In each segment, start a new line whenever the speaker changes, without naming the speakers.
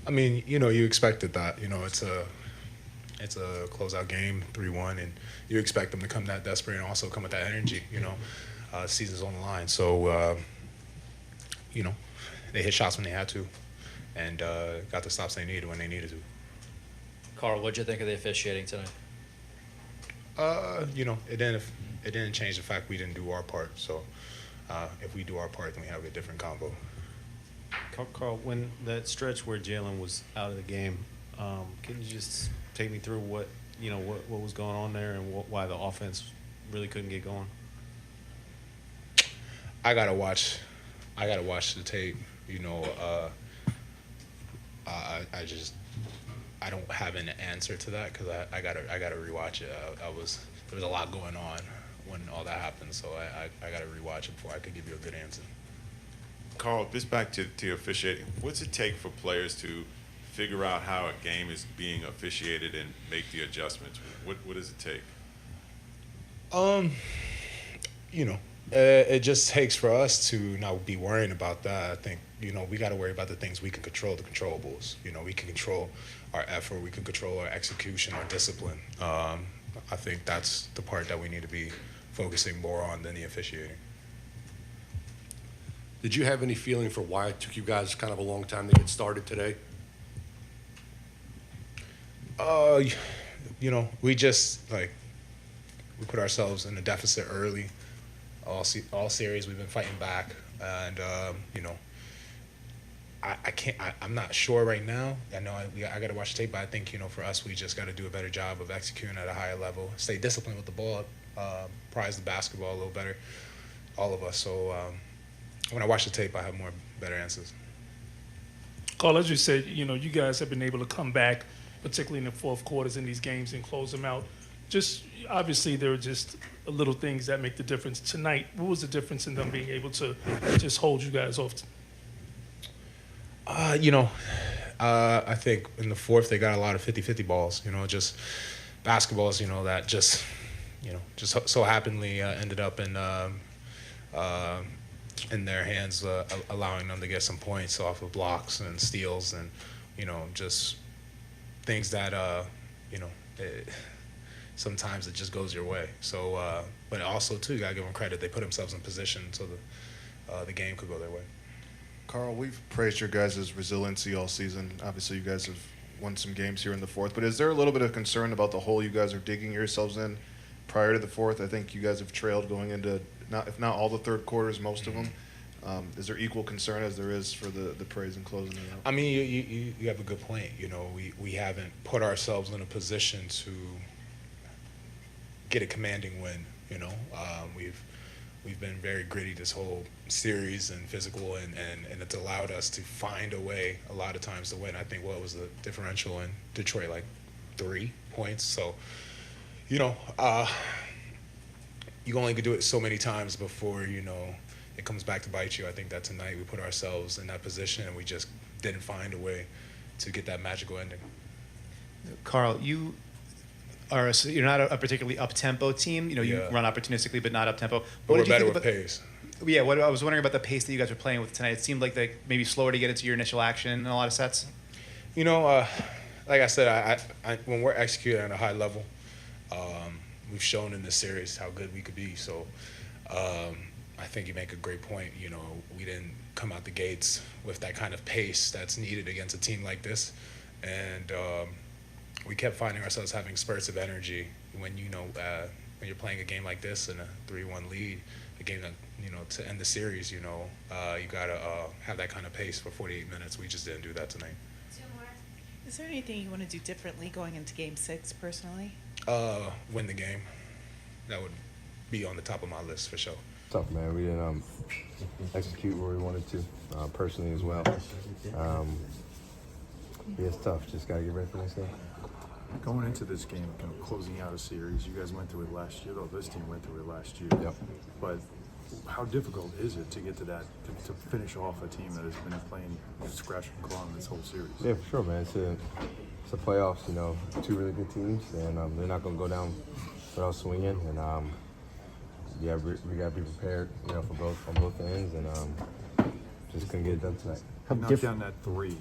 I mean, you expected that. It's a closeout game, 3-1, and you expect them to come that desperate and also come with that energy. Season's on the line, so you know, they hit shots when they had to, and got the stops they needed when they needed to.
Carl, what'd you think of the officiating tonight?
It didn't change the fact we didn't do our part. So if we do our part, then we have a different combo.
Carl, when that stretch where Jalen was out of the game, can you just take me through what was going on there and why the offense really couldn't get going?
I gotta watch the tape. I don't have an answer to that because I gotta rewatch it. There was a lot going on when all that happened, so I gotta rewatch it before I could give you a good answer.
Carl, just back to officiating. What's it take for players to figure out how a game is being officiated and make the adjustments? What does it take?
It just takes for us to not be worrying about that. I think, we got to worry about the things we can control, the controllables. We can control our effort, we can control our execution, our discipline. I think that's the part that we need to be focusing more on than the officiating.
Did you have any feeling for why it took you guys kind of a long time to get started today?
We just we put ourselves in a deficit early. All series we've been fighting back, and I'm not sure right now. I know I got to watch the tape, but I think for us we just got to do a better job of executing at a higher level, stay disciplined with the ball, prize the basketball a little better, all of us. So when I watch the tape, I have better answers.
Carl, as you said, you guys have been able to come back, particularly in the fourth quarters in these games, and close them out. Just obviously there are just little things that make the difference. Tonight, what was the difference in them being able to just hold you guys off?
I think in the fourth they got a lot of 50-50 balls. Just basketballs. That just so happenly ended up in their hands, allowing them to get some points off of blocks and steals and just things that sometimes it just goes your way. So, but also too, you gotta give them credit. They put themselves in position so the game could go their way.
Carl, we've praised your guys' resiliency all season. Obviously, you guys have won some games here in the fourth, but is there a little bit of concern about the hole you guys are digging yourselves in prior to the fourth? I think you guys have trailed going into, if not all the third quarters, most of them. Is there equal concern as there is for the praise and closing it out?
I mean, you have a good point. We haven't put ourselves in a position to get a commanding win. We've been very gritty this whole series and physical, and it's allowed us to find a way a lot of times to win. I think what was the differential in Detroit, like 3 points. So, you only could do it so many times before it comes back to bite you. I think that tonight we put ourselves in that position and we just didn't find a way to get that magical ending.
Carl, you're not a particularly up-tempo team. You run opportunistically, but not up-tempo.
But we're better with pace.
Yeah, what I was wondering about the pace that you guys were playing with tonight. It seemed like they maybe slower to get into your initial action in a lot of sets.
Like I said, when we're executing at a high level, we've shown in this series how good we could be. So I think you make a great point. We didn't come out the gates with that kind of pace that's needed against a team like this. And we kept finding ourselves having spurts of energy when when you're playing a game like this in a 3-1 lead, a game that to end the series, you gotta have that kind of pace for 48 minutes. We just didn't do that tonight.
Is there anything you want to do differently going into Game 6 personally?
Win the game. That would be on the top of my list for sure.
Tough, man. We didn't execute where we wanted to, personally as well. It's tough. Just gotta get ready for next game.
Going into this game, closing out a series, you guys went through it last year, though this team went through it last year.
Yep.
But how difficult is it to get to that, to finish off a team that has been playing scratch and claw in this whole series?
Yeah, for sure, man. It's a playoffs, two really good teams, and they're not going to go down without swinging. And we got to be prepared, for both on both ends. And just couldn't get it done tonight.
You knocked down that three,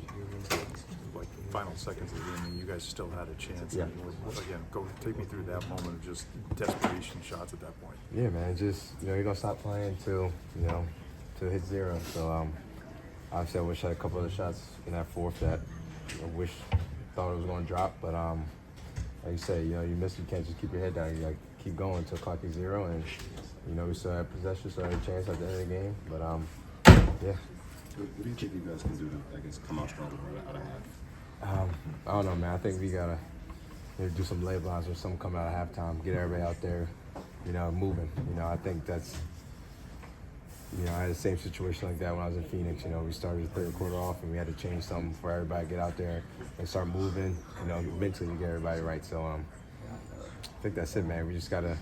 like final seconds of the game, and you guys still had a chance.
Yeah.
I mean, again, take me through that moment of just desperation shots at that point.
Yeah, man, just, you don't stop playing till it hits zero. So, obviously I wish I had a couple other shots in that fourth that I thought it was going to drop. But, like you say, you miss, you can't just keep your head down. You got to keep going until clock is zero. And, we still have possession, still have a chance at the end of the game. But, yeah.
What do you think you guys can do to, I guess, come out stronger out of half?
I don't know, man. I think we got to maybe do some laybys or something coming out of halftime, get everybody out there, moving. I think that's, I had the same situation like that when I was in Phoenix. We started the third quarter off and we had to change something for everybody to get out there and start moving, mentally to get everybody right. So I think that's it, man. We just got to,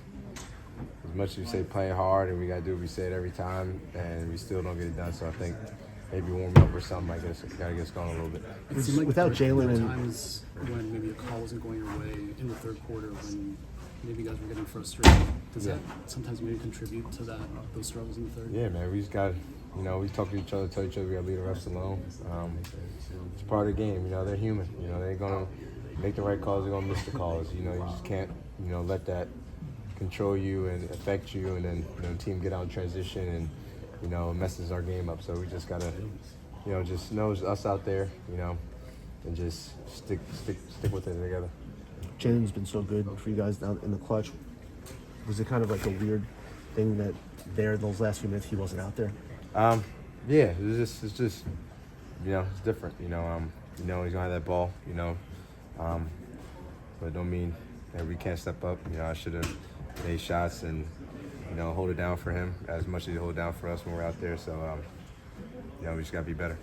as much as we say play hard and we got to do what we say it every time, and we still don't get it done. So I think maybe warm up or something like this. Got to get us going a little bit.
It seemed like
without Jalen
there were
and
times when maybe a call wasn't going your way in the third quarter when maybe you guys were getting frustrated. Does that sometimes maybe contribute to those struggles in the third?
Yeah, man. We just got, we talk to each other, tell each other we got to leave the refs alone. It's part of the game. They're human. They're gonna make the right calls. They're gonna miss the calls. You just can't, let that control you and affect you, and then the team get out in transition and it messes our game up. So we just gotta just know it's us out there, and just stick with it together.
Jalen's been so good for you guys now in the clutch. Was it kind of like a weird thing that those last few minutes he wasn't out there?
Yeah, it's just it's different. He's gonna have that ball, but it don't mean that we can't step up. I should have made shots and hold it down for him as much as he hold it down for us when we're out there. So we just gotta be better.